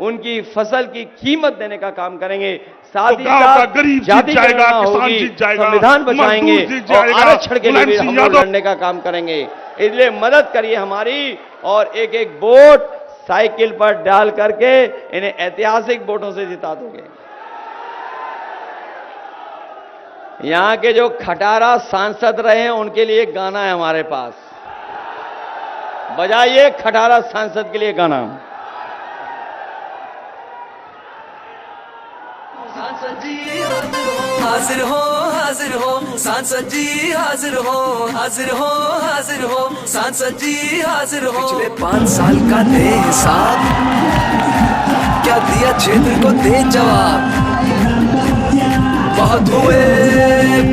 उनकी फसल की कीमत देने का काम करेंगे। साथ ही साथ गरीब जाति जीत जाएगा, गणना किसान होगी, जीत जाएगा, संविधान बचाएंगे मजदूर जीत और जाएगा, आरक्षण के लिए भी हम लोग लड़ने का काम करेंगे। इसलिए मदद करिए हमारी और एक एक वोट साइकिल पर डाल करके इन्हें ऐतिहासिक वोटों से जिता दोगे। यहां के जो खटारा सांसद रहे हैं उनके लिए गाना है हमारे पास, बजाइए खटारा सांसद के लिए गाना। सांसद जी हाजिर हो, हाजिर हो, सांसद जी हाजिर हो, हाजिर हो, हाजिर हो, सांसद जी हाजिर हो। पिछले 5 साल का दे हिसाब, क्या दिया क्षेत्र को दे जवाब। बहुत हुए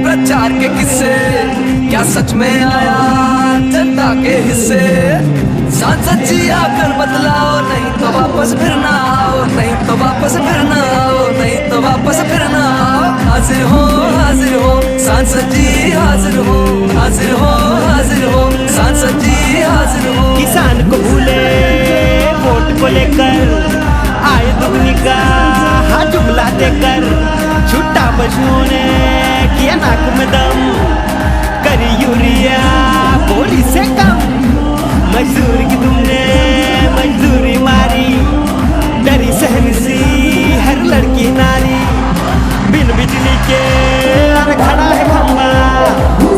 प्रचार के किस्से, क्या सच में आया जनता के हिस्से। सांसद जी आकर बदलाओ, नहीं तो वापस फिर ना आओ, नहीं तो वापस फिर ना आओ, नहीं तो वापस फिर ना आओ। हाजिर हो, हाजिर हो, सांसद जी हाजिर हो, हाजिर हो, हाजिर हो, सांसद जी हाजिर हो। किसान को भूले वोट को लेकर आए दुगनी का हाँ जुमला देकर, छुट्टा पशुओं ने किया नाक में दम, करी यूरिया बोली से कम। मजदूर की तुमने मजदूरी मारी, डरी सहन सी हर लड़की नारी। बिन बिजली के और खड़ा है खंबा,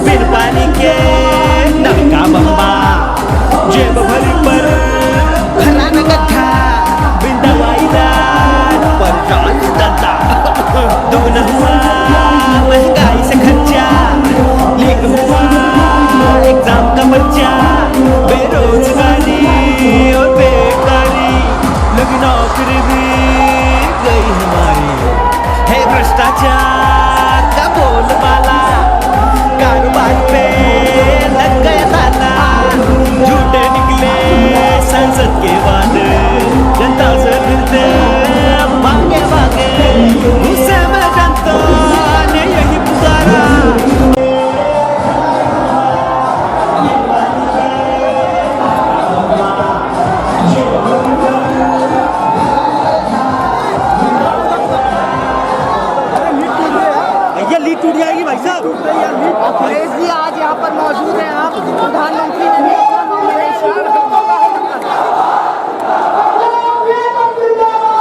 बिन पानी के नल का बम्बा। जेब भरी पर भरा न गड्ढा, बिन दवाई दार पर जान दत्ता। दुगना हुआ महंगाई से खर्चा, लीक हुआ एग्जाम का बच्चा। बेरोजगारी और बेकारी, लगी नौकरी भी गई हमारी। है भ्रष्टाचार का बोलबाला, कारोबार पे लग गया ताला। झूठे निकले संसद के वादे, जनता से मिलते भागे भागे। गुस्से में जनता ने यही पुकारा। अखिलेश जी आज यहाँ पर मौजूद हैं। आप प्रधानमंत्री ने भी अपना nomination.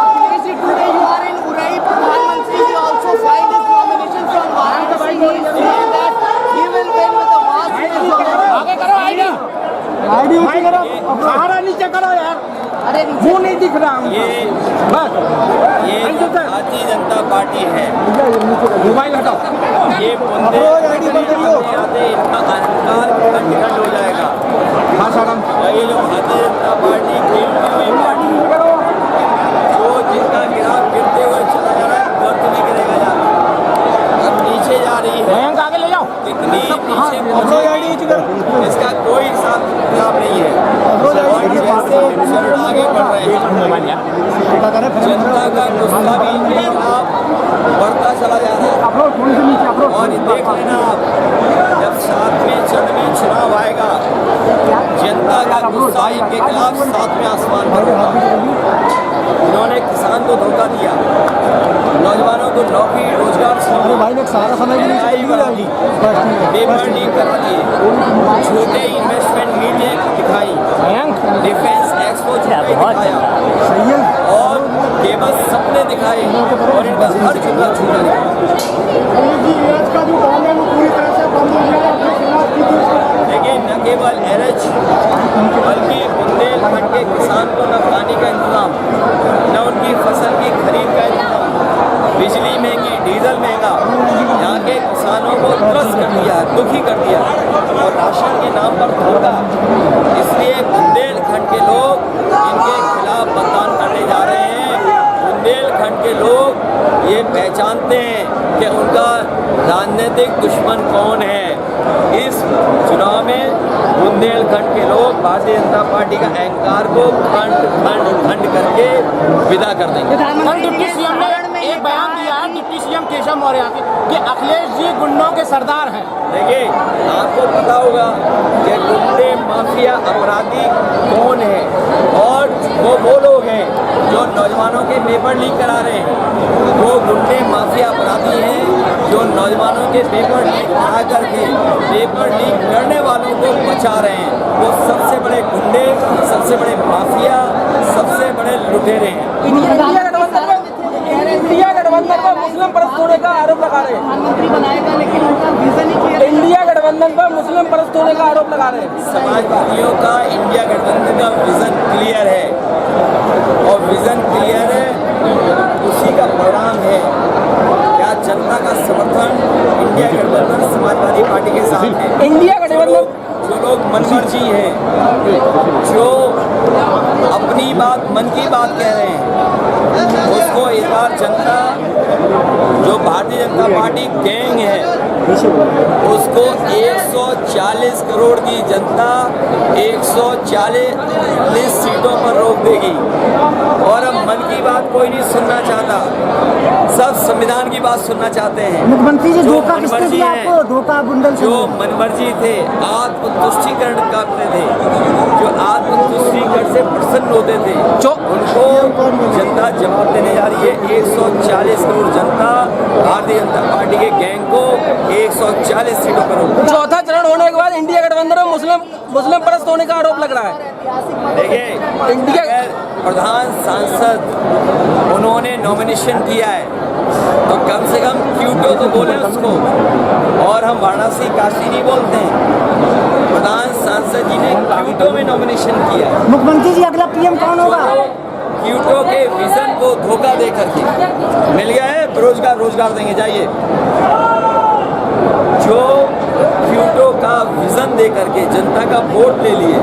Akhilesh ji, today you are in Urai. प्रधानमंत्री जी also filed his nomination from Varanasi. He is saying that he will win with a vast majority. आगे करो, आईडी ऊपर करो, सहारा नीचे करो यार। अरे मुंह नहीं दिख रहा ये भारतीय जनता पार्टी है। मोबाइल हटाओ। ये बंदे आते इनका अहंकार खंड हो जाएगा। ये जो भारतीय जनता पार्टी खेलती हुई पार्टी जो जिनका गिराव गिरते हुए चला जा रहा है, गर्त में गिरेगा जाता, अब नीचे जा रही है। आगे ले जाओ। इतनी नीचे पहुंचेगी, इसका कोई हिसाब किताब नहीं है। आगे बढ़ रहे हैं, जनता का गुस्सा भी इनके खिलाफ बढ़ता चला जा रहा है। और देख लेना आप, जब 7वें चरण में चुनाव आएगा, जनता का गुस्सा इनके खिलाफ 7वें आसमान पर होगा। इन्होंने किसान को धोखा दिया, नौजवानों को नौकरी रोजगार बेबर्डी करा दिए, छोटे इन्वेस्टमेंट मीटिंग दिखाई, डिफेंस एक्सपो दिखाया और केवल सपने दिखाए और इनका हर जुमला झूठा लेकिन न केवल एरज बल्कि बुंदेलखंड के किसान को न पानी का इंतजाम, कर दिया है, दुखी कर दिया और राशन के नाम पर धोखा। इसलिए बुंदेलखंड के लोग इनके खिलाफ मतदान करने जा रहे हैं। बुंदेलखंड के लोग ये पहचानते हैं कि उनका राजनीतिक दुश्मन कौन है। इस चुनाव में बुंदेलखंड के लोग भारतीय जनता पार्टी का अहंकार को खंड खंड खंड करके विदा कर देंगे। डिप्टी सीएम ने एक बयान दिया है, डिप्टी सीएम केशव मौर्य कि अखिलेश जी गुंडों के सरदार हैं। देखिए, आपको पता होगा कि गुंडे माफिया अपराधी कौन है, और वो लोग हैं जो नौजवानों के पेपर लीक करा रहे हैं। वो गुंडे माफिया अपराधी हैं जो नौजवानों के पेपर लीक करा करके पेपर लीक करने वालों को बचा रहे हैं। वो सबसे बड़े गुंडे, सबसे बड़े माफिया, सबसे बड़े लुटेरे हैं। इंडिया गठबंधन पर मुस्लिम परस्त होने का आरोप लगा रहे हैं। प्रधानमंत्री बनाएगा, लेकिन उनका विजन ही क्लियर। इंडिया गठबंधन पर मुस्लिम परस्त होने का आरोप लगा रहे हैं। समाजवादियों का इंडिया गठबंधन का विजन क्लियर है, और विजन क्लियर है, उसी का परिणाम है। क्या जनता का समर्थन इंडिया गठबंधन समाजवादी पार्टी के साथ है। इंडिया गठबंधन जो लोग मनमर्जी हैं, जो अपनी बात, मन की बात कह रहे हैं, उसको इस बार जनता, जो भारतीय जनता पार्टी गैंग है, उसको 140 करोड़ की जनता 140 सीटों पर रोक देगी। और अब मन की बात कोई नहीं सुनना चाहता, सब संविधान की बात सुनना चाहते हैं। मुख्यमंत्री जी जो धोखा किसने मनमर्जी दिया हैं, आपको? धोखा बुंदेलखंड जो मनमर्जी थे, आत्मतुष्टिकरण करते थे, जो आत्मतुष्टिकरण से प्रसन्न होते थे, उनको जनता जवाब देने जा रही है। 140 करोड़ जनता भारतीय जनता पार्टी के गैंग को 140 सीटों पर रोक। चौथा चरण होने के बाद इंडिया गठबंधन में मुस्लिम परस्त होने का आरोप लग रहा है। देखिए, इंडिया प्रधान सांसद उन्होंने नॉमिनेशन किया है, तो कम से कम क्यूटो तो बोले उसको। और हम वाराणसी काशी नहीं बोलते हैं। प्रधान सांसद जी ने क्यूटो में नॉमिनेशन किया है। मुख्यमंत्री जी अगला पीएम कौन होगा? क्यूटो के विजन को धोखा दे करके मिल गया है रोजगार देंगे, जाइए। जो क्यूटो का विजन दे करके जनता का वोट ले लिए,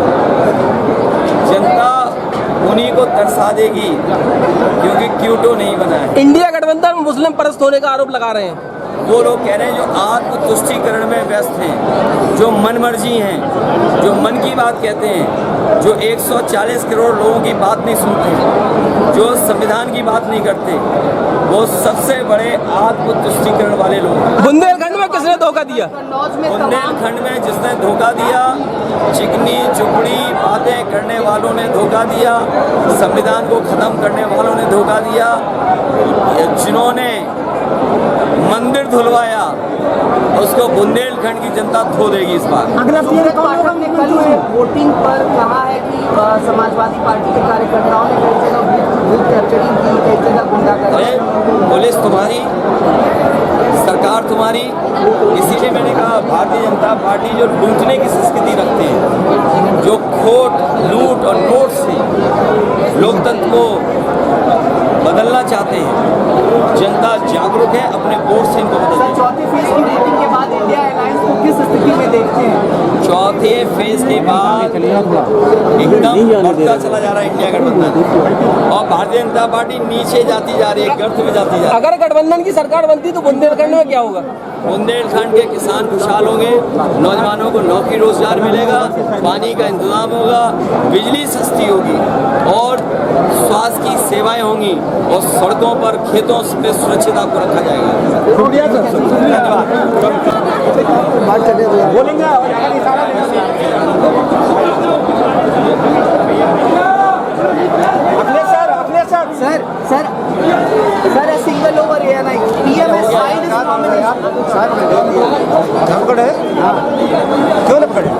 जनता उन्हीं को तरसा देगी, क्योंकि क्यूटो नहीं बना है। इंडिया गठबंधन में मुस्लिम परस्त होने का आरोप लगा रहे हैं। वो लोग कह रहे हैं जो आत्मतुष्टिकरण में व्यस्त हैं, जो मनमर्जी हैं, जो मन की बात कहते हैं, जो 140 करोड़ लोगों की बात नहीं सुनते, जो संविधान की बात नहीं करते, वो सबसे बड़े आत्मतुष्टिकरण वाले लोग हैं। बुंदेलखंड में किसने धोखा दिया? बुंदेलखंड में जिसने धोखा दिया, चिकनी चुपड़ी बातें करने वालों ने धोखा दिया, संविधान को खत्म करने वालों ने धोखा दिया, जिन्होंने मंदिर धुलवाया, उसको बुंदेलखंड की जनता धो देगी इस बार। अगला पीएम कौन होगा? ने कल वोटिंग पर कहा है कि समाजवादी पार्टी के कार्यकर्ताओं ने कई जगह बूथ कैप्चरिंग की, कई जगह गुंडागर्दी। पुलिस तुम्हारी, सरकार तुम्हारी, इसीलिए मैंने कहा भारतीय जनता पार्टी जो लूटने की संस्कृति रखते हैं, जो खोट, लूट और नोट से लोकतंत्र को बदलना चाहते हैं, जनता जागरूक है, अपने वोट से इनको बदलना। चौथी फेज की वोटिंग के बाद इंडिया अलायंस को किस स्थिति में देखते हैं? चौथे फेज के बाद एकदम बढ़ता चला जा रहा है इंडिया गठबंधन, और भारतीय जनता पार्टी नीचे जाती जा रही है, गर्त में जाती जा रही है। अगर गठबंधन की सरकार बनती तो बुंदेलखंड में क्या होगा? बुंदेलखंड के किसान खुशहाल होंगे, नौजवानों को नौकरी रोजगार मिलेगा, पानी का इंतजाम होगा, बिजली सस्ती होगी, और स्वास्थ्य की सेवाएं होंगी, और सड़कों पर, खेतों पे सुरक्षित आपको रखा जाएगा। बोलेंगे Sir, a single over ANI. PM has filed his nomination. क्यों न पकड़े?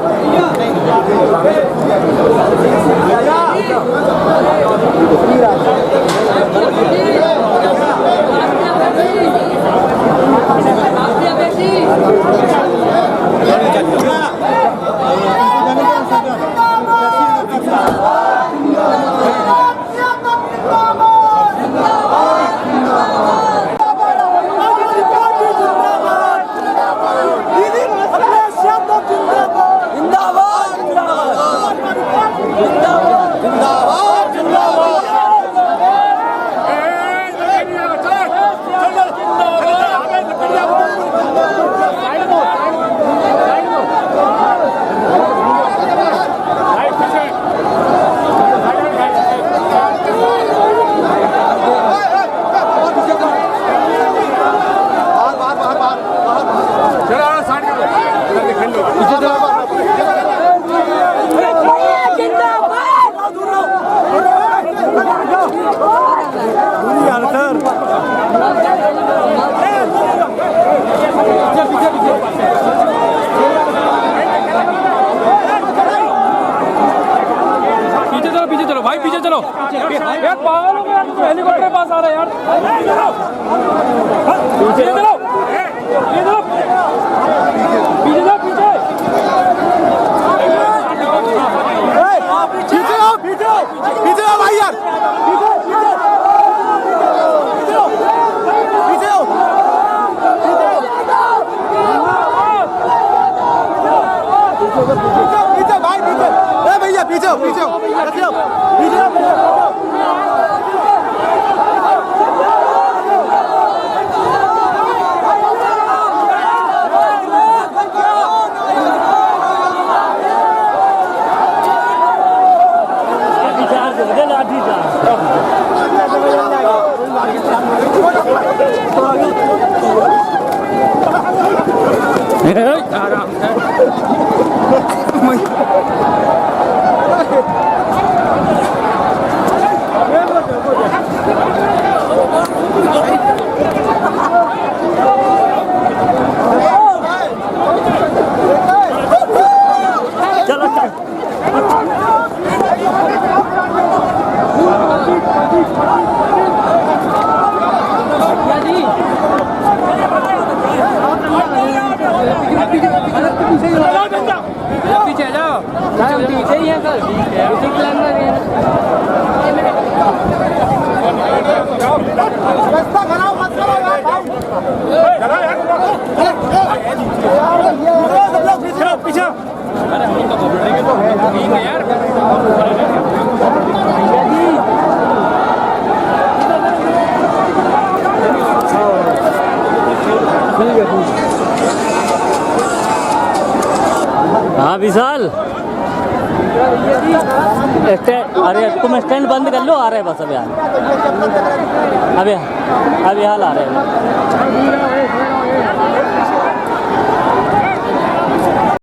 पीछे भाई पीछे, ए भैया पीछे पीछे हाँ विशाल, अरे तुम स्टैंड बंद कर लो, आ रहे बस अभी हाल आ रहे हैं।